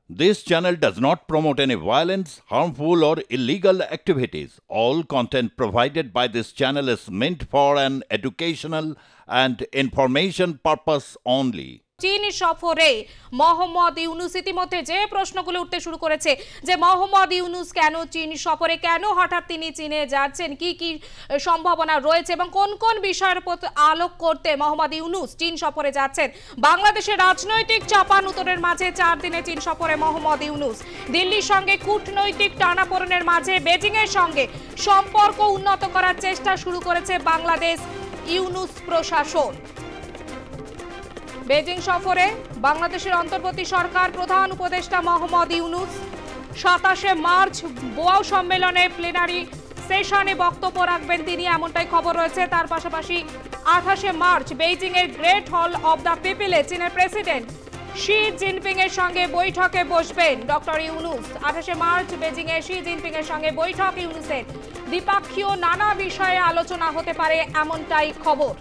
This channel does not promote any violence, harmful, or illegal activities. All content provided by this channel is meant for an educational and information purpose only. চীন সফরে মোহাম্মদ ইউনুস ইতিমধ্যে যে প্রশ্নগুলো উঠতে শুরু করেছে যে মোহাম্মদ ইউনুস কেন চীন সফরে, কেন হঠাৎ তিনি চীনে যাচ্ছেন, কি কি সম্ভাবনা রয়েছে এবং কোন কোন বিষয়ের উপর আলোক করতে মোহাম্মদ ইউনুস চীন সফরে যাচ্ছেন। বাংলাদেশের রাজনৈতিক চাপানুতরের মাঝে 4 দিনে চীন সফরে মোহাম্মদ ইউনুস। দিল্লির সঙ্গে কূটনৈতিক টানাপোড়েনের মাঝে বেজিং এর সঙ্গে সম্পর্ক উন্নত করার চেষ্টা শুরু করেছে বাংলাদেশ ইউনুস প্রশাসন। বেজিং সফরে বাংলাদেশের অন্তর্বর্তী সরকার প্রধান উপদেষ্টা মোহাম্মদ ইউনুস 27শে মার্চ বোয়াও সম্মেলনে প্লেনারি সেশনে বক্তব্য রাখবেন তিনি, এমনটাই খবর রয়েছে। তার পাশাপাশি 28শে মার্চ বেইজিং এর গ্রেট হল অব দ্য পিপলে চীনের প্রেসিডেন্ট শি জিনপিং এর সঙ্গে বৈঠকে বসবেন ডক্টর ইউনুস। 28শে মার্চ বেজিং এ শি জিনপিং এর সঙ্গে বৈঠক ইউনুসের। দ্বিপাক্ষীয় নানা বিষয়ে আলোচনা হতে পারে এমনটাই খবর।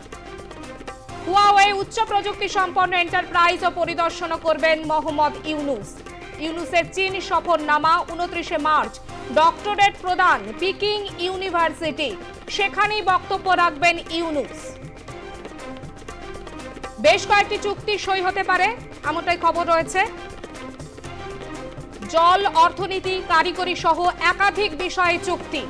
হুয়াওয়ে উচ্চ প্রযুক্তি সম্পন্ন এন্টারপ্রাইজও পরিদর্শন করবেন মোহাম্মদ ইউনুস। ইউনুসের চীন সফরনামা 29শে মার্চ ডক্টরেট প্রদান পিকিং ইউনিভার্সিটি, সেখানেই বক্তব্য রাখবেন ইউনুস। বেশ কয়েকটি চুক্তি সই হতে পারে এমনটাই খবর রয়েছে। জল, অর্থনীতি, কারিগরি সহ একাধিক বিষয়ে চুক্তি।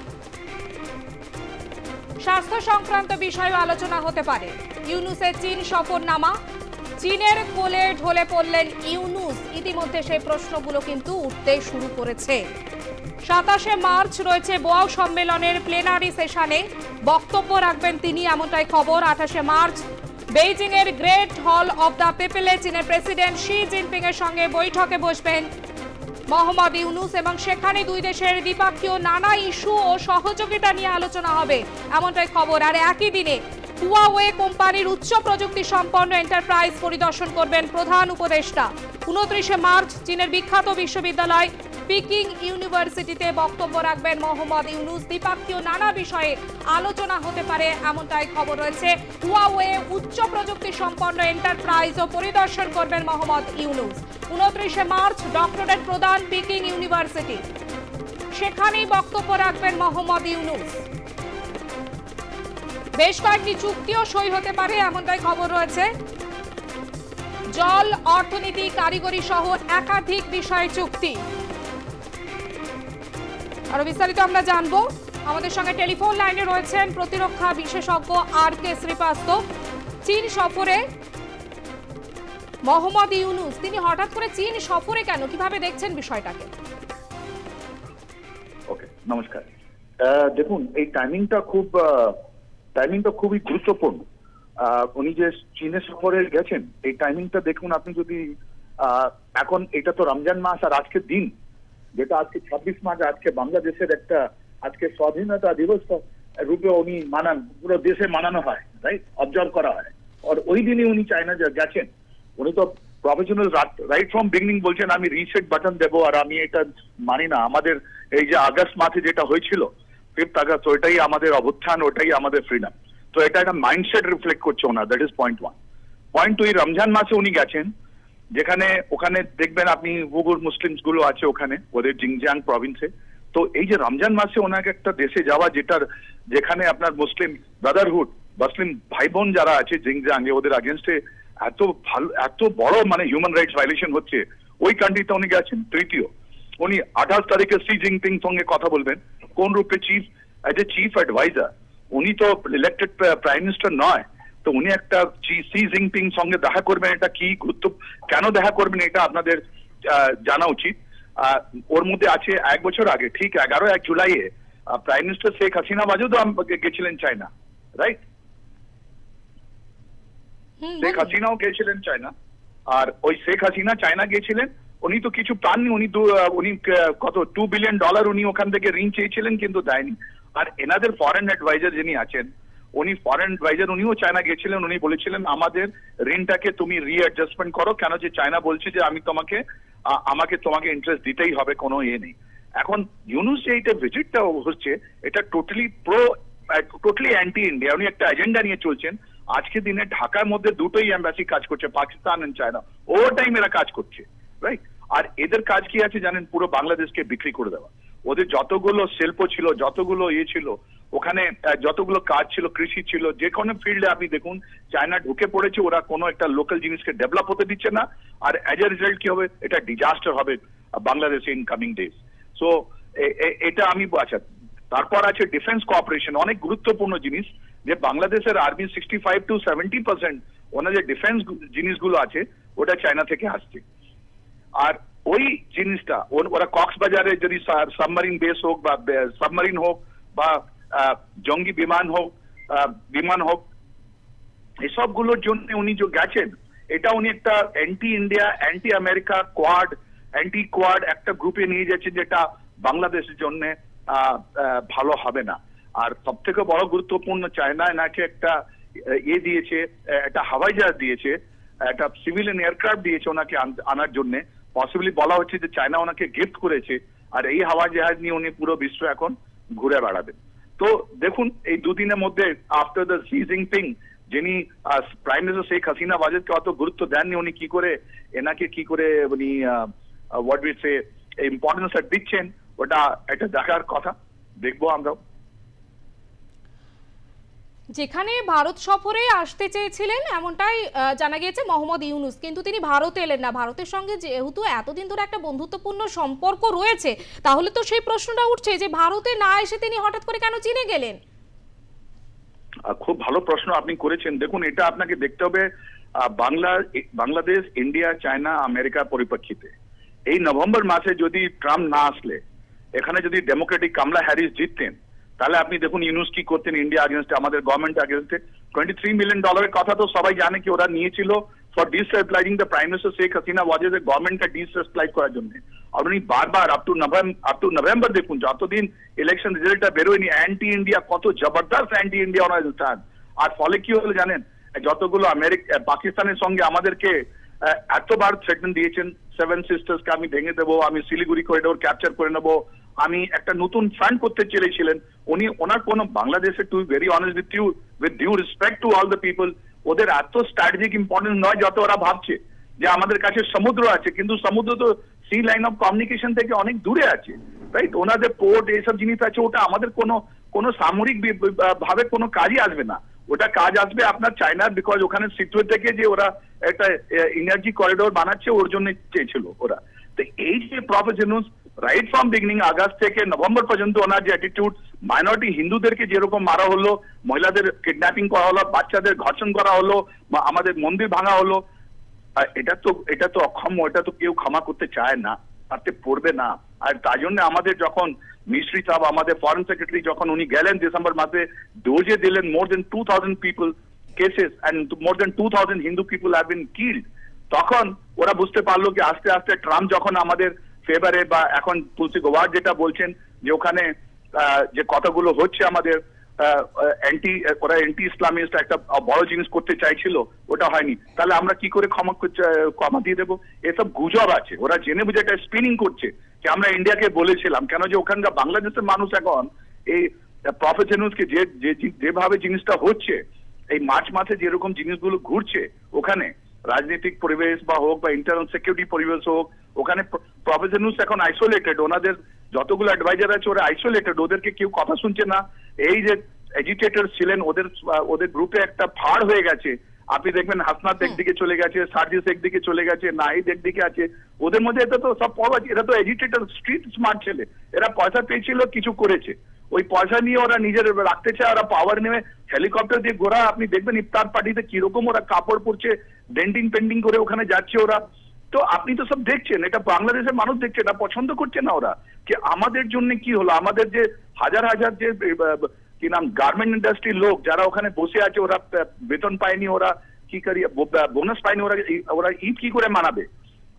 স্বাস্থ্য সংক্রান্ত বিষয়েও আলোচনা হতে পারে। ইউনুসের চীন সফরনামা, চীনের কোলে ঢলে পড়লেন ইউনুস, ইতিমধ্যে সেই প্রশ্নগুলো কিন্তু উঠতে শুরু করেছে। 27শে মার্চ রয়েছে বোয়াও সম্মেলনের প্লেনারি সেশনে বক্তব্য রাখবেন তিনি, এমনটাই খবর। 28শে মার্চ বেইজিং এর গ্রেট হল অব দ্য পিপলে চীনের প্রেসিডেন্ট শি জিনপিং এর সঙ্গে বৈঠকে বসবেন মোহাম্মদ ইউনুস এবং সেখানে দুই দেশের দ্বিপাক্ষীয় নানা ইস্যু ও সহযোগিতা নিয়ে আলোচনা হবে এমনটাই খবর। আর একই দিনে হুয়াওয়ে কোম্পানির উচ্চ প্রযুক্তি সম্পন্ন এন্টারপ্রাইজ পরিদর্শন করবেন প্রধান উপদেষ্টা। 29শে মার্চ চীনের বিখ্যাত বিশ্ববিদ্যালয় পিকিং ইউনিভার্সিটিতে বক্তব্য রাখবেন মোহাম্মদ ইউনুস। দ্বিপাক্ষীয় নানা বিষয়ে আলোচনা হতে পারে এমনটাই খবর রয়েছে। হুয়াওয়ে উচ্চ প্রযুক্তি সম্পন্ন এন্টারপ্রাইজও পরিদর্শন করবেন মোহাম্মদ ইউনুস। 29শে মার্চ ডক্টরেট প্রদান পিকিং ইউনিভার্সিটি, সেখানেই বক্তব্য রাখবেন মোহাম্মদ ইউনুস। বেশ কয়েকটি চুক্তিও সই হতে পারে এমনটাই খবর রয়েছে। জল, অর্থনীতি, কারিগরি সহ একাধিক বিষয়ে চুক্তি। আরো বিস্তারিত আমরা জানবো। আমাদের সঙ্গে টেলিফোন লাইনে রয়েছেন প্রতিরক্ষা বিশেষজ্ঞ RK শ্রীবাস্তব। চীন সফরে মোহাম্মদ ইউনুস, তিনি হঠাৎ করে চীন সফরে কেন, কিভাবে দেখছেন বিষয়টাকে? ওকে, নমস্কার। দেখুন, এই টাইমিংটা খুবই গুরুত্বপূর্ণ। উনি যে চীনের সফরে গেছেন, এই টাইমিংটা দেখুন। আপনি যদি এখন এটা তো রমজান মাস, আর আজকের দিন যেটা আজকে 26 মার্চ, আজকে বাংলাদেশের একটা আজকে স্বাধীনতা দিবস রূপে উনি মানান, পুরো দেশে মানানো হয়, রাইট, অবজার্ভ করা হয়। আর ওই দিনই উনি চায়না গেছেন। উনি তো প্রফেশনাল রাইট ফ্রম বিগিনিং বলছেন আমি রিসেট বাটন দেবো, আর আমি এটা মানি না। আমাদের এই যে আগস্ট মাসে যেটা হয়েছিল 5th আগস্ট, ওইটাই আমাদের অভ্যুত্থান, ওটাই আমাদের ফ্রিডম। তো এটা একটা মাইন্ডসেট রিফ্লেক্ট করছে ওনার। That is point 1। Point 2, Ramzan মাসে উনি গেছেন, যেখানে ওখানে দেখবেন আপনি উইগুর মুসলিমস গুলো আছে ওখানে, ওদের জিনজিয়াং প্রভিন্সে। তো এই যে রমজান মাসে ওনাকে একটা দেশে যাওয়া, যেখানে আপনার মুসলিম ব্রাদারহুড, মুসলিম ভাই বোন যারা আছে জিনজিয়াং এ, ওদের আগেনস্টে এত বড় মানে হিউম্যান রাইটস ভায়োলেশন হচ্ছে, ওই কান্ট্রিতে উনি গেছেন। তৃতীয়, উনি 28 তারিখে শি জিনপিং সঙ্গে কথা বলবেন। কোন রূপে? As a chief advisor. উনি তো ইলেক্টেড প্রাইম মিনিস্টার নয়। তো উনি একটা শি জিনপিং সঙ্গে দেখা করবেন, এটা কি গুরুত্ব, কেন দেখা করবেন এটা আপনাদের জানা উচিত। ওর মধ্যে আছে 1 বছর আগে, ঠিক 11 জুলাইয়ে প্রাইম মিনিস্টার শেখ হাসিনা বাজেও গেছিলেন চায়না, রাইট? শেখ হাসিনাও গেছিলেন চায়না। আর ওই শেখ হাসিনা চায়না গিয়েছিলেন, উনি তো কিছু পাননি। উনি কত $2 বিলিয়ন উনি ওখান থেকে ঋণ চেয়েছিলেন, কিন্তু দেয়নি। আর এনাদের ফরেন অ্যাডভাইজার যিনি আছেন, উনি ফরেন অ্যাডভাইজার, উনিও চায়না গিয়েছিলেন। উনি বলেছিলেন আমাদের ঋণটাকে তুমি রিঅ্যাডজাস্টমেন্ট করো, কেন যে চায়না বলছে যে আমাকে তোমাকে ইন্টারেস্ট দিতেই হবে, কোনো ইয়ে নেই। এখন ইউনুস যে এইটা ভিজিটটা হচ্ছে, এটা টোটালি অ্যান্টি ইন্ডিয়া। উনি একটা এজেন্ডা নিয়ে চলছেন। আজকে দিনে ঢাকার মধ্যে দুটোই এম্বাসি কাজ করছে, Pakistan and China. Over time এরা কাজ করছে, রাইট? আর এদের কাজ কি আছে জানেন, পুরো বাংলাদেশকে বিক্রি করে দেওয়া। ওদের যতগুলো শিল্প ছিল, যতগুলো ছিল ওখানে, যতগুলো কাজ ছিল, কৃষি ছিল, যে কোনো ফিল্ডে আপনি দেখুন চায়না ঢুকে পড়েছে। ওরা কোনো একটা লোকাল জিনিসকে ডেভেলপ হতে দিচ্ছে না, আর অ্যাজ এ রেজাল্ট কি হবে, এটা ডিজাস্টার হবে বাংলাদেশে ইন কামিং ডেজ। সো এটা আমি আচ্ছা, তারপর আছে ডিফেন্স কোঅপারেশন, অনেক গুরুত্বপূর্ণ জিনিস, যে বাংলাদেশের আর্মি 65 to 70% ওনার যে ডিফেন্স জিনিসগুলো আছে ওটা চায়না থেকে আসছে। আর ওই জিনিসটা ওরা কক্সবাজারে যদি সাবমারিন বেস হোক বা সাবমারিন হোক বা জঙ্গি বিমান হোক এসবগুলোর জন্য উনি যে গেছেন, এটা উনি একটা anti India, anti America, anti quad একটা গ্রুপে নিয়ে যাচ্ছেন, যেটা বাংলাদেশের জন্য ভালো হবে না। আর সব থেকে বড় গুরুত্বপূর্ণ, চায়না এনাকে একটা দিয়েছে, একটা হাওয়াই জাহাজ দিয়েছে, একটা সিভিলিয়ান এয়ারক্রাফট দিয়েছে ওনাকে আনার জন্য। পসিবলি বলা হচ্ছে যে চায়না ওনাকে গিফট করেছে, আর এই হাওয়াই জাহাজ নিয়ে উনি পুরো বিশ্ব এখন ঘুরে বেড়াবেন। তো দেখুন এই দুদিনের মধ্যে আফটার দ্য শি জিনপিং, যিনি প্রাইম মিনিস্টার শেখ হাসিনা বাজেটকে অত গুরুত্ব দেননি, উনি কি করে এনাকে উনি হোয়াট উই সে ইম্পর্টেন্স দিচ্ছেন, ওটা একটা দেখার কথা, দেখবো আমরাও। যেখানে ভারত সফরে আসতে চেয়েছিলেন এমনটাই জানা গিয়েছে মোহাম্মদ ইউনুস, কিন্তু তিনি ভারতে এলেন না। ভারতের সঙ্গে যেহেতু এতদিন ধরে একটা বন্ধুত্বপূর্ণ সম্পর্ক রয়েছে, তাহলে তো সেই প্রশ্নটা উঠছে যে ভারতে না এসে তিনি হঠাৎ করে কেন চীনে গেলেন। খুব ভালো প্রশ্ন আপনি করেছেন। দেখুন এটা আপনাকে দেখতে হবে বাংলাদেশ, ইন্ডিয়া, চায়না, আমেরিকার পরিপ্রেক্ষিতে। এই নভেম্বর মাসে যদি ট্রাম্প না আসলে, এখানে যদি ডেমোক্রেটিক কামলা হ্যারিস জিততেন, তাহলে আপনি দেখুন ইউনুস কি করতেন ইন্ডিয়া আগেনস্টে, আমাদের গভর্নমেন্ট আগেনস্টে। $23 মিলিয়ন কথা তো সবাই জানে কি ওরা নিয়েছিল for destabilizing the prime minister Sheikh Hasina ওয়াজেস এ গভর্নমেন্টকে ডিস্টেবিলাইজ করার জন্য। আর উনি বারবার আপ টু নভেম্বর দেখুন, যতদিন ইলেকশন রেজাল্টটা বেরোয়নি, অ্যান্টি ইন্ডিয়া, কত জবরদস্ত অ্যান্টি ইন্ডিয়া ওনার স্ট্যান্ড। আর ফলে কি হলো জানেন, যতগুলো পাকিস্তানের সঙ্গে আমাদেরকে এতবার থ্রেটমেন্ট দিয়েছেন, 7 সিস্টার্সকে আমি ভেঙে দেবো, আমি শিলিগুড়ি করিডোর ক্যাপচার করে নেবো, আমি একটা নতুন ফান্ড করতে চেয়েছিলেন ওনার কোনো বাংলাদেশে, to very honest with due respect to all the people, ওদের এত স্ট্র্যাটেজিক ইম্পর্টেন্স নয় যত ওরা ভাবছে। যে আমাদের কাছে সমুদ্র আছে, কিন্তু সমুদ্র তো সি লাইন অফ কমিউনিকেশন থেকে অনেক দূরে আছে, রাইট? ওনাদের পোর্ট এইসব জিনিস আছে, ওটা আমাদের কোনো সামরিক ভাবে কোনো কাজই আসবে না। ওটা কাজ আসবে আপনার চায়নার, বিকজ ওখানে সিটুয়েট থেকে যে ওরা একটা এনার্জি করিডোর বানাচ্ছে ওর জন্য চেয়েছিল ওরা। তো এই যে professor Yunus right from beginning, August থেকে নভেম্বর পর্যন্ত ওনার যে অ্যাটিটিউড, মাইনরিটি হিন্দুদেরকে যেরকম মারা হলো, মহিলাদের কিডন্যাপিং করা হলো, বাচ্চাদের ধর্ষণ করা হলো, আমাদের মন্দির ভাঙা হলো, এটা তো অক্ষম্য, এটা তো কেউ ক্ষমা করতে চায় না, তাতে পড়বে না। আর তাই জন্য আমাদের যখন মিস্ট্রি সাহেব, আমাদের ফরেন সেক্রেটারি যখন উনি গেলেন ডিসেম্বর মাসে, ডোজে দিলেন more than 2000 people cases and more than 2000 Hindu people have been killed, তখন ওরা বুঝতে পারলো কি আস্তে আস্তে ট্রাম্প যখন আমাদের ফেভারে, বা এখন তুলসী গোয়ার যেটা বলছেন যে ওখানে যে কথাগুলো হচ্ছে আমাদের ওরা অ্যান্টি ইসলামিস্ট একটা বড় জিনিস করতে চাইছিল, ওটা হয়নি, তাহলে আমরা কি করে ক্ষমা দিয়ে দেবো? এসব গুজব আছে, ওরা জেনে বুঝে একটা স্পিনিং করছে যে আমরা ইন্ডিয়াকে বলেছিলাম। কেন যে ওখানকার বাংলাদেশের মানুষ এখন এই প্রফেসর ইউনুসকে যেভাবে জিনিসটা হচ্ছে, এই মার্চ মাসে যেরকম জিনিসগুলো ঘুরছে ওখানে, রাজনৈতিক পরিবেশ বা হোক বা ইন্টারনাল সিকিউরিটি পরিবেশ হোক, ওখানে প্রফেসর ইউনুস এখন আইসোলেটেড, ওনাদের যতগুলো অ্যাডভাইজার আছে ওরা আইসোলেটেড, ওদেরকে কেউ কথা শুনছে না। এই যে এজিটেটর ছিলেন ওদের গ্রুপে একটা ফাড় হয়ে গেছে, আপনি দেখবেন হাসনাত একদিকে চলে গেছে, সার্জিস একদিকে চলে গেছে, নাহিদ একদিকে আছে, ওদের মধ্যে এটা তো সব পাওয়া যায়। এরা তো এজিটেটর, স্ট্রিট স্মার্ট ছেলে, এরা পয়সা পেয়েছিল, কিছু করেছে, ওই পয়সা নিয়ে ওরা নিজের রাখতে চায়, ওরা পাওয়ার নেমে হেলিকপ্টার দিয়ে ঘোরা, আপনি দেখবেন ইফতার পার্টিতে কিরকম ওরা কাপড় পরছে, ডেন্টিং পেন্টিং করে ওখানে যাচ্ছে ওরা। তো আপনি তো সব দেখছেন, এটা বাংলাদেশের মানুষ দেখছে, এটা পছন্দ করছে না ওরা, যে আমাদের জন্য কি হলো, আমাদের যে হাজার হাজার যে কি নাম গার্মেন্ট ইন্ডাস্ট্রির লোক যারা ওখানে বসে আছে, ওরা বেতন পায়নি, ওরা কি করি বোনাস পায়নি, ওরা ঈদ কি করে মানাবে?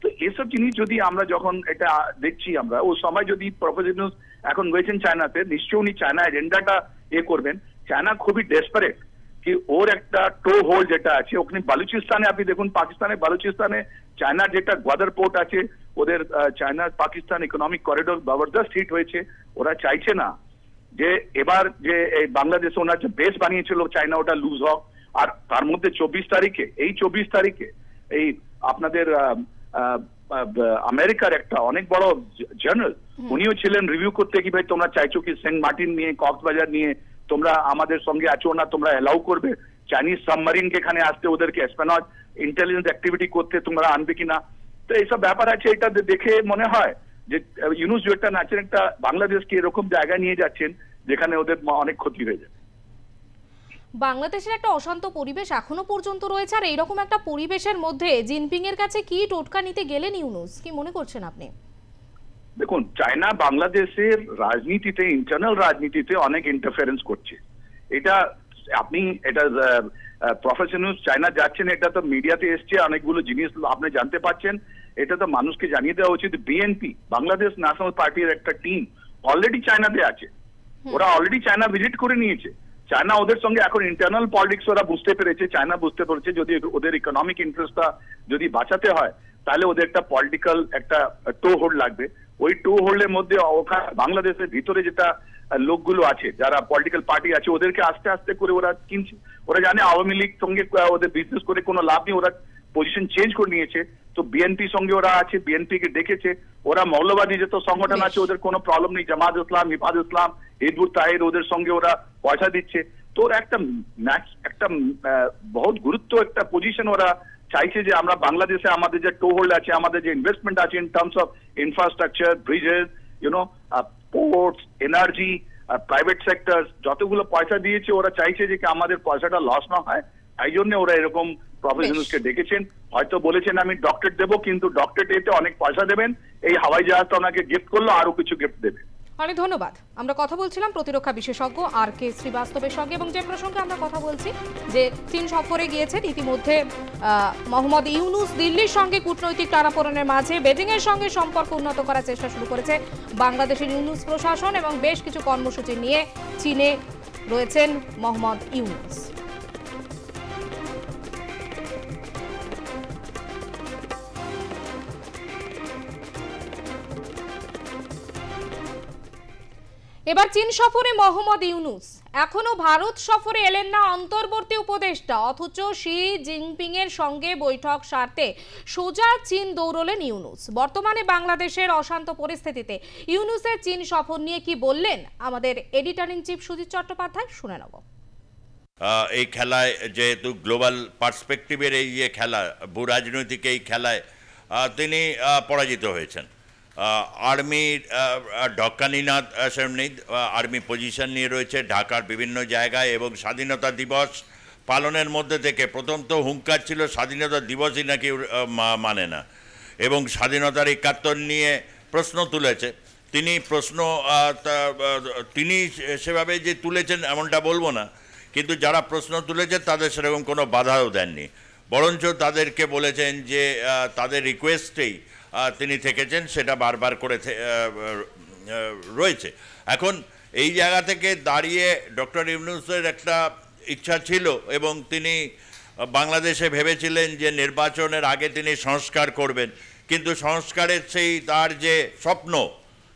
তো এসব জিনিস যদি আমরা যখন এটা দেখছি, আমরা ও সময় যদি প্রফেসর ইউনুস এখন রয়েছেন চায়নাতে, নিশ্চয়ই উনি চায়না এজেন্ডাটা করবেন। চায়না খুবই ডেসপারেট কি ওর একটা টো হোল্ড যেটা আছে ওখানে বালুচিস্তানে, আপনি দেখুন পাকিস্তানে বালুচিস্তানে চায়নার যেটা গ্বাদার পোর্ট আছে, ওদের চায়না পাকিস্তান ইকোনমিক করিডোর জবরদস্ত হিট হয়েছে। ওরা চাইছে না যে এবার যে বাংলাদেশে ওনার যে বেস বানিয়েছিল চায়না, ওটা লুজ হোক। আর তার মধ্যে 24 তারিখে এই আপনাদের আমেরিকার একটা অনেক বড় জার্নাল, উনিও ছিলেন রিভিউ করতে কি ভাই তোমরা চাইছো কি সেন্ট মার্টিন নিয়ে, কক্সবাজার নিয়ে তোমরা আমাদের সঙ্গে আছো না, তোমরা অ্যালাউ করবে চাইনিজ সাবমারিনকে এখানে আসতে, ওদেরকে এসপেনজ ইন্টেলিজেন্স অ্যাক্টিভিটি করতে তোমরা আনবে কিনা। তো এইসব ব্যাপার আছে, এটা দেখে মনে হয় যে ইউনুস যে একটা নাচেন একটা বাংলাদেশকে এরকম জায়গায় নিয়ে যাচ্ছেন যেখানে ওদের অনেক ক্ষতি হয়ে যায়। বাংলাদেশের একটা অশান্ত পরিবেশ এখনো পর্যন্ত রয়েছে, আর এইরকম একটা পরিবেশের মধ্যে জিনপিং এর কাছে কি টোটকা নিতে গেলেন ইউনুস, কি মনে করছেন আপনি? দেখুন, চায়না বাংলাদেশের রাজনীতিতে, ইন্টারনাল রাজনীতিতে অনেক ইন্টারফারেন্স করছে। এটা আপনি এটা প্রফেশনাল চায়না যাচ্ছেন, এটা তো মিডিয়াতে এসছে, অনেকগুলো জিনিস আপনি জানতে পারছেন। এটা তো মানুষকে জানিয়ে দেওয়া উচিত। বিএনপি বাংলাদেশ ন্যাশনাল পার্টির একটা টিম অলরেডি চায়নাতে আছে, ওরা অলরেডি চায়না ভিজিট করে নিয়েছে। চায়না ওদের সঙ্গে এখন ইন্টারনাল পলিটিক্স ওরা বুঝতে পেরেছে, চায়না বুঝতে পেরেছে যদি ওদের ইকোনমিক ইন্টারেস্টটা যদি বাঁচাতে হয় তাহলে ওদের একটা পলিটিক্যাল একটা টো হোল্ড লাগবে। ওই টো হোল্ডের মধ্যে ওখানে বাংলাদেশের ভিতরে যেটা লোকগুলো আছে, যারা পলিটিক্যাল পার্টি আছে, ওদেরকে আস্তে আস্তে করে ওরা কিনছে। ওরা জানে আওয়ামী লীগ সঙ্গে ওদের বিজনেস করে কোনো লাভ নেই, ওরা পজিশন চেঞ্জ করে নিয়েছে। তো বিএনপি সঙ্গে ওরা আছে, বিএনপি কে ডেকেছে। ওরা মৌলবাদী যত সংগঠন আছে ওদের কোনো প্রবলেম নেই, জামাত ইসলাম, হিফাজ ইসলাম, হিজবুত তাহির, ওদের সঙ্গে ওরা পয়সা দিচ্ছে। তো ওরা একটা বহুত গুরুত্ব একটা পজিশন ওরা চাইছে যে আমরা বাংলাদেশে আমাদের যে টো হোল্ড আছে, আমাদের যে ইনভেস্টমেন্ট আছে in terms of infrastructure, Bridges, ports, energy, private sector, যতগুলো পয়সা দিয়েছে ওরা চাইছে যে আমাদের পয়সাটা লস না হয়। তাই জন্য ওরা এরকম প্রফেশনালসকে ডেকেছেন। হয়তো বলেছেন আমি ডক্টরেট দেবো, কিন্তু ডক্টরেট এতে অনেক পয়সা দেবেন, এই হাওয়াই জাহাজটা ওনাকে গিফট করলো, আরো কিছু গিফট দেবে। অনেক ধন্যবাদ। আমরা কথা বলছিলাম প্রতিরক্ষা বিশেষজ্ঞ আর কে শ্রীবাস্তবের সঙ্গে, এবং যে প্রসঙ্গে আমরা কথা বলছি যে চীন সফরে গিয়েছেন ইতিমধ্যে মোহাম্মদ ইউনুস, দিল্লির সঙ্গে কূটনৈতিক টানাপোড়েনের মাঝে বেজিং এর সঙ্গে সম্পর্ক উন্নত করার চেষ্টা শুরু করেছে বাংলাদেশের ইউনুস প্রশাসন, এবং বেশ কিছু কর্মসূচি নিয়ে চীনে রয়েছেন মোহাম্মদ ইউনুস। এবার চীন সফরে মোহাম্মদ ইউনুস, এখনো ভারত সফরে এলেন না অন্তর্বর্তী উপদেষ্টা, অথচ শি জিনপিং এর সঙ্গে বৈঠক সারতে সোজা চীন দৌড়লেন ইউনুস। বর্তমানে বাংলাদেশের অশান্ত পরিস্থিতিতে ইউনুসের চীন সফর নিয়ে কি বললেন আমাদের editor in chief Sujit Chattopadhyay, শুনে নেব। এই খেলায় যেহেতু গ্লোবাল পার্সপেক্টিভের এই যে খেলা, ভূ রাজনৈতিক এই খেলায় তিনি পরাজিত হয়েছেন। আর্মির ঢক্কানিনাথ সামনে আর্মি পজিশন নিয়ে রয়েছে ঢাকার বিভিন্ন জায়গায়, এবং স্বাধীনতা দিবস পালনের মধ্যে থেকে প্রথম তো হুঙ্কার ছিল স্বাধীনতা দিবসই নাকি মানে না, এবং স্বাধীনতার ৭১ নিয়ে প্রশ্ন তুলেছে। তিনি সেভাবে যে তুলেছেন এমনটা বলবো না, কিন্তু যারা প্রশ্ন তুলেছে তাদের সেরকম কোনো বাধাও দেননি, বরঞ্চ তাদেরকে বলেছেন যে তাদের রিকোয়েস্টেই তিনি থেকেছেন, সেটা বারবার করে রয়েছে। এখন এই জায়গা থেকে দাঁড়িয়ে ডক্টর ইউনূসের একটা ইচ্ছা ছিল, এবং তিনি বাংলাদেশে ভেবেছিলেন যে নির্বাচনের আগে তিনি সংস্কার করবেন, কিন্তু সংস্কারের সেই তার যে স্বপ্ন,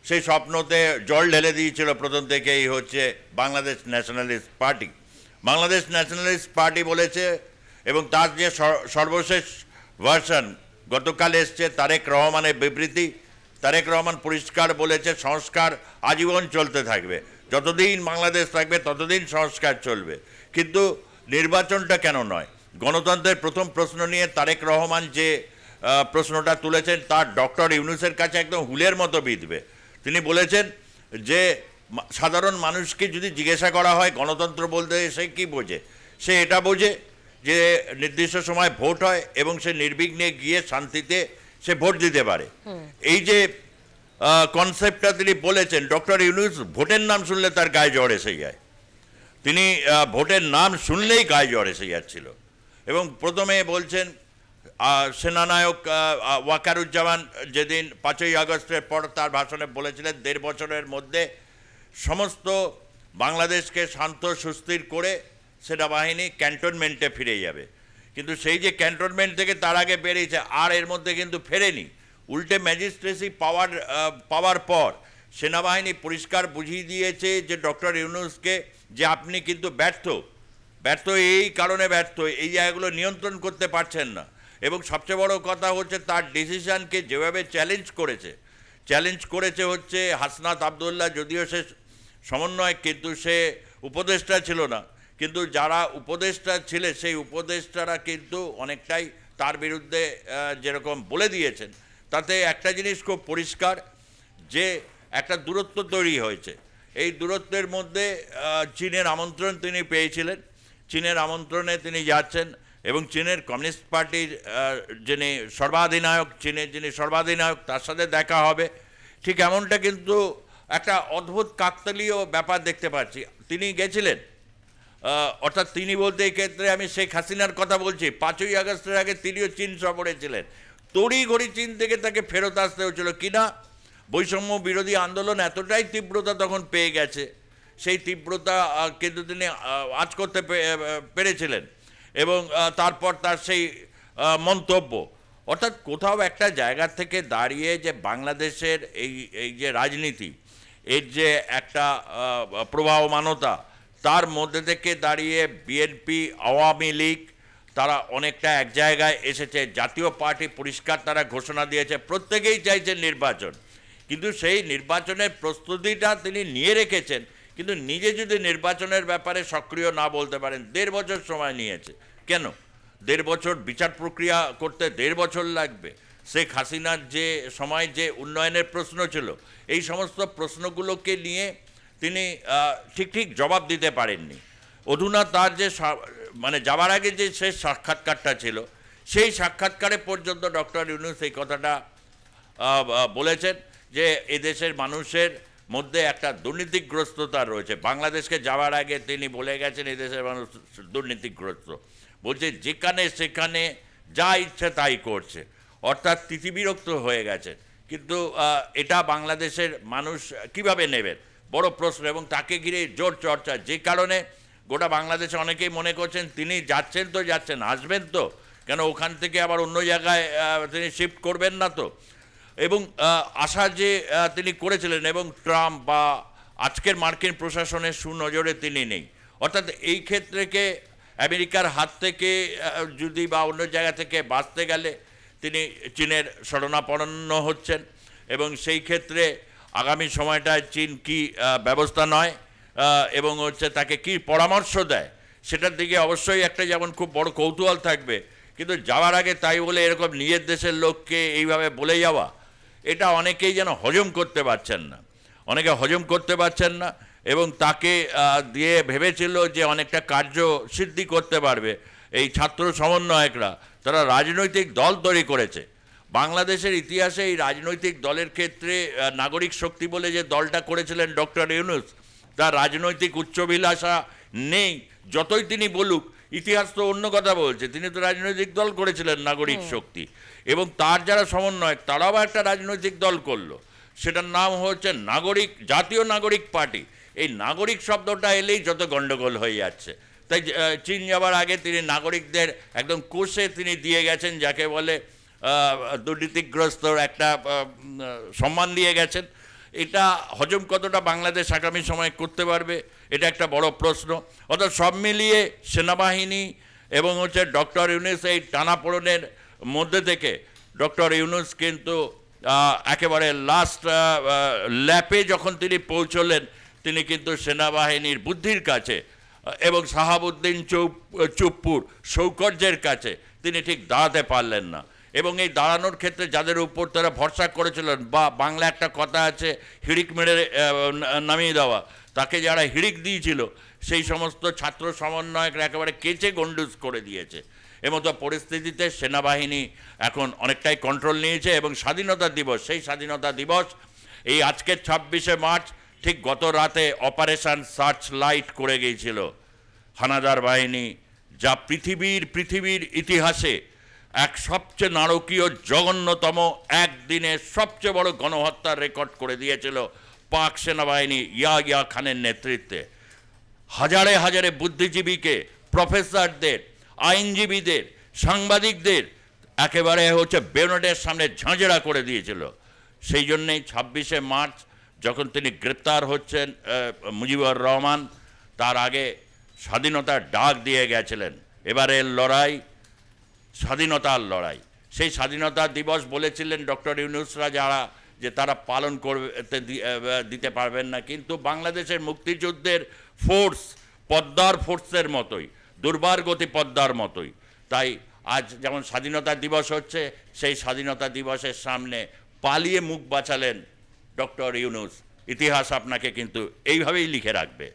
সেই স্বপ্নতে জল ঢেলে দিয়েছিল প্রথম থেকেই হচ্ছে Bangladesh nationalist party. Bangladesh nationalist party বলেছে, এবং তার যে সর্বশেষ ভার্সন গতকাল এসছে তারেক রহমানের বিবৃতি, তারেক রহমান পরিষ্কার বলেছে সংস্কার আজীবন চলতে থাকবে, যতদিন বাংলাদেশ থাকবে ততদিন সংস্কার চলবে। কিন্তু নির্বাচনটা কেন নয়? গণতন্ত্রের প্রথম প্রশ্ন নিয়ে তারেক রহমান যে প্রশ্নটা তুলেছেন তার ডক্টর ইউনূসের কাছে একদম হুলের মতো বিঁধবে। তিনি বলেছেন যে সাধারণ মানুষকে যদি জিজ্ঞাসা করা হয় গণতন্ত্র বলতে সে কি বোঝে, সে এটা বোঝে যে নির্দিষ্ট সময় ভোট হয় এবং সে নির্বিঘ্নে গিয়ে শান্তিতে সে ভোট দিতে পারে। এই যে কনসেপ্টটা তিনি বলেছেন, ডক্টর ইউনূস ভোটের নাম শুনলে তার গায়ে জ্বর এসে যায়, তিনি ভোটের নাম শুনলেই গায়ে জ্বর এসে যাচ্ছিল। এবং প্রথমে বলছেন সেনানায়ক ওয়াকারুজ্জামান যেদিন ৫ই আগস্টের পর তার ভাষণে বলেছিলেন ১.৫ বছরের মধ্যে সমস্ত বাংলাদেশকে শান্ত সুস্থির করে সেনাবাহিনী ক্যান্টনমেন্টে ফিরে যাবে, কিন্তু সেই যে ক্যান্টনমেন্ট থেকে তার আগে বেরিয়েছে আর এর মধ্যে কিন্তু ফেরেনি। উল্টে ম্যাজিস্ট্রেসি পাওয়ার পর সেনাবাহিনী পরিষ্কার বুঝিয়ে দিয়েছে যে ডক্টর ইউনূসকে যে আপনি কিন্তু ব্যর্থ এই কারণে ব্যর্থ, এই জায়গাগুলো নিয়ন্ত্রণ করতে পারছেন না, এবং সবচেয়ে বড় কথা হচ্ছে তার ডিসিশনকে যেভাবে চ্যালেঞ্জ করেছে হচ্ছে হাসনাত আবদুল্লাহ, যদিও সে সমন্বয়, কিন্তু সে উপদেষ্টা ছিল না, কিন্তু যারা উপদেষ্টা ছিলেন সেই উপদেষ্টারা কিন্তু অনেকটাই তার বিরুদ্ধে যেরকম বলে দিয়েছেন, তাতে একটা জিনিস খুব পরিষ্কার যে একটা দূরত্ব তৈরি হয়েছে। এই দূরত্বের মধ্যে চীনের আমন্ত্রণ তিনি পেয়েছিলেন, চীনের আমন্ত্রণে তিনি যাচ্ছেন এবং চীনের কমিউনিস্ট পার্টির যিনি সর্বাধিনায়ক তার সাথে দেখা হবে। ঠিক এমনটা কিন্তু একটা অদ্ভুত কাকতালীয় ব্যাপার দেখতে পাচ্ছি। তিনি গেছিলেন, অর্থাৎ তিনি বলতে এই ক্ষেত্রে আমি শেখ হাসিনার কথা বলছি, 5ই আগস্টের আগে তিনিও চীন সফরে ছিলেন, তড়িঘড়ি চীন থেকে তাকে ফেরত আসতে হয়েছিল কিনা বৈষম্য বিরোধী আন্দোলন এতটাই তীব্রতা তখন পেয়ে গেছে, সেই তীব্রতা কিন্তু তিনি আজ করতে পেরেছিলেন এবং তারপর তার সেই মন্তব্য, অর্থাৎ কোথাও একটা জায়গা থেকে দাঁড়িয়ে যে বাংলাদেশের এই যে রাজনীতি, এর যে একটা প্রবাহমানতা, তার মধ্যে থেকে দাঁড়িয়ে বিএনপি, আওয়ামী লীগ তারা অনেকটা এক জায়গায় এসেছে। জাতীয় পার্টি পরিষ্কার তারা ঘোষণা দিয়েছে, প্রত্যেকেই চাইছেন নির্বাচন, কিন্তু সেই নির্বাচনের প্রস্তুতিটা তিনি নিয়ে রেখেছেন, কিন্তু নিজে যদি নির্বাচনের ব্যাপারে সক্রিয় না বলতে পারেন। 1.5 বছর সময় নিয়েছে, কেন 1.5 বছর? বিচার প্রক্রিয়া করতে 1.5 বছর লাগবে। শেখ হাসিনার যে সময় যে উন্নয়নের প্রশ্ন ছিল, এই সমস্ত প্রশ্নগুলোকে নিয়ে তিনি ঠিক জবাব দিতে পারেননি। অধুনা তার যে মানে যাওয়ার আগে যে শেষ সাক্ষাৎকারটা ছিল, সেই সাক্ষাৎকারে পর্যন্ত ডক্টর ইউনূস এই কথাটা বলেছেন যে এদেশের মানুষের মধ্যে একটা দুর্নীতিগ্রস্ততা রয়েছে। বাংলাদেশকে যাওয়ার আগে তিনি বলে গেছেন এদেশের মানুষ দুর্নীতিগ্রস্ত, বলছে যেখানে সেখানে যা ইচ্ছে তাই করছে, অর্থাৎ তিতিবিরক্ত হয়ে গেছেন। কিন্তু এটা বাংলাদেশের মানুষ কিভাবে নেবেন বড় প্রশ্ন, এবং তাকে ঘিরে জোর চর্চা, যে কারণে গোটা বাংলাদেশে অনেকেই মনে করছেন তিনি যাচ্ছেন তো যাচ্ছেন, আসবেন তো, কেন ওখান থেকে আবার অন্য জায়গায় তিনি শিফট করবেন না তো। এবং আশা যে তিনি করেছিলেন, এবং ট্রাম্প বা আজকের মার্কিন প্রশাসনের সুনজরে তিনি নেই, অর্থাৎ এই ক্ষেত্রেকে আমেরিকার হাত থেকে যদি বা অন্য জায়গা থেকে বাঁচতে গেলে তিনি চীনের শরণাপন্ন হচ্ছেন, এবং সেই ক্ষেত্রে আগামী সময়টায় চীন কি ব্যবস্থা নয় এবং হচ্ছে তাকে কি পরামর্শ দেয়, সেটার দিকে অবশ্যই একটা যেমন খুব বড় কৌতূহল থাকবে। কিন্তু যাওয়ার আগে তাই বলে এরকম নিজের দেশের লোককে এইভাবে বলে যাওয়া, এটা অনেকেই যেন হজম করতে পারছেন না, এবং তাকে দিয়ে ভেবেছিল যে অনেকটা কার্য সিদ্ধি করতে পারবে। এই ছাত্র সমন্বয়করা তারা রাজনৈতিক দল তৈরি করেছে। বাংলাদেশের ইতিহাসে এই রাজনৈতিক দলের ক্ষেত্রে নাগরিক শক্তি বলে যে দলটা করেছিলেন ডক্টর ইউনূস, তার রাজনৈতিক উচ্চাভিলাষা নেই। যতই তিনি বলুক, ইতিহাস তো অন্য কথা বলছে, তিনি তো রাজনৈতিক দল করেছিলেন নাগরিক শক্তি, এবং তার যারা সমন্বয়ক তারাও একটা রাজনৈতিক দল করলো, সেটার নাম হচ্ছে জাতীয় নাগরিক পার্টি। এই নাগরিক শব্দটা এলেই যত গণ্ডগোল হয়ে যাচ্ছে। তাই চীন যাওয়ার আগে তিনি নাগরিকদের একদম কোষে তিনি দিয়ে গেছেন, যাকে বলে দুর্নীতিগ্রস্ত একটা সম্মান দিয়ে গেছেন। এটা হজম কতটা বাংলাদেশ আগামী সময় করতে পারবে, এটা একটা বড় প্রশ্ন। অর্থাৎ সব মিলিয়ে সেনাবাহিনী এবং হচ্ছে ডক্টর ইউনূস এই টানাপোড়েনের মধ্যে থেকে ডক্টর ইউনূস কিন্তু একেবারে লাস্ট ল্যাপে যখন তিনি পৌঁছলেন, তিনি কিন্তু সেনাবাহিনীর বুদ্ধির কাছে এবং শাহাবুদ্দিন চুপ্পুর সৌকর্যের কাছে তিনি ঠিক দাঁড়াতে পারলেন না। এবং এই দাঁড়ানোর ক্ষেত্রে যাদের উপর তারা ভরসা করেছিলেন, বা বাংলা একটা কথা আছে হিড়িক মেরে নামিয়ে দেওয়া, তাকে যারা হিড়িক দিয়েছিল সেই সমস্ত ছাত্র সমন্বয়করা একেবারে কেচে গন্ডুস করে দিয়েছে। এমতো পরিস্থিতিতে সেনাবাহিনী এখন অনেকটাই কন্ট্রোল নিয়েছে, এবং স্বাধীনতা দিবস, সেই স্বাধীনতা দিবস এই আজকের 26শে মার্চ ঠিক গত রাতে অপারেশন সার্চ লাইট করে গিয়েছিল হানাদার বাহিনী, যা পৃথিবীর ইতিহাসে এক সবচেয়ে নারকীয় জঘন্যতম একদিনের সবচেয়ে বড় গণহত্যার রেকর্ড করে দিয়েছিল পাক সেনাবাহিনী ইয়াহিয়া খানের নেতৃত্বে। হাজারে হাজারে বুদ্ধিজীবীকে, প্রফেসরদের, আইনজীবীদের, সাংবাদিকদের একেবারে হচ্ছে বেনটের সামনে ঝাঁঝরা করে দিয়েছিল। সেই জন্যেই 26শে মার্চ যখন তিনি গ্রেপ্তার হচ্ছেন মুজিবুর রহমান, তার আগে স্বাধীনতার ডাক দিয়ে গেছিলেন, এবারের লড়াই স্বাধীনতার লড়াই। সেই স্বাধীনতা দিবস বলেছিলেন ডক্টর ইউনূসরা যারা যে তারা পালন করতে দিতে পারবেন না, কিন্তু বাংলাদেশের মুক্তিযুদ্ধের ফোর্স পদ্মার ফোর্সের মতোই, দুর্বার গতি পদ্মার মতোই। তাই আজ যেমন স্বাধীনতা দিবস হচ্ছে, সেই স্বাধীনতা দিবসের সামনে পালিয়ে মুখ বাঁচালেন ডক্টর ইউনূস। ইতিহাস আপনাকে কিন্তু এইভাবেই লিখে রাখবে।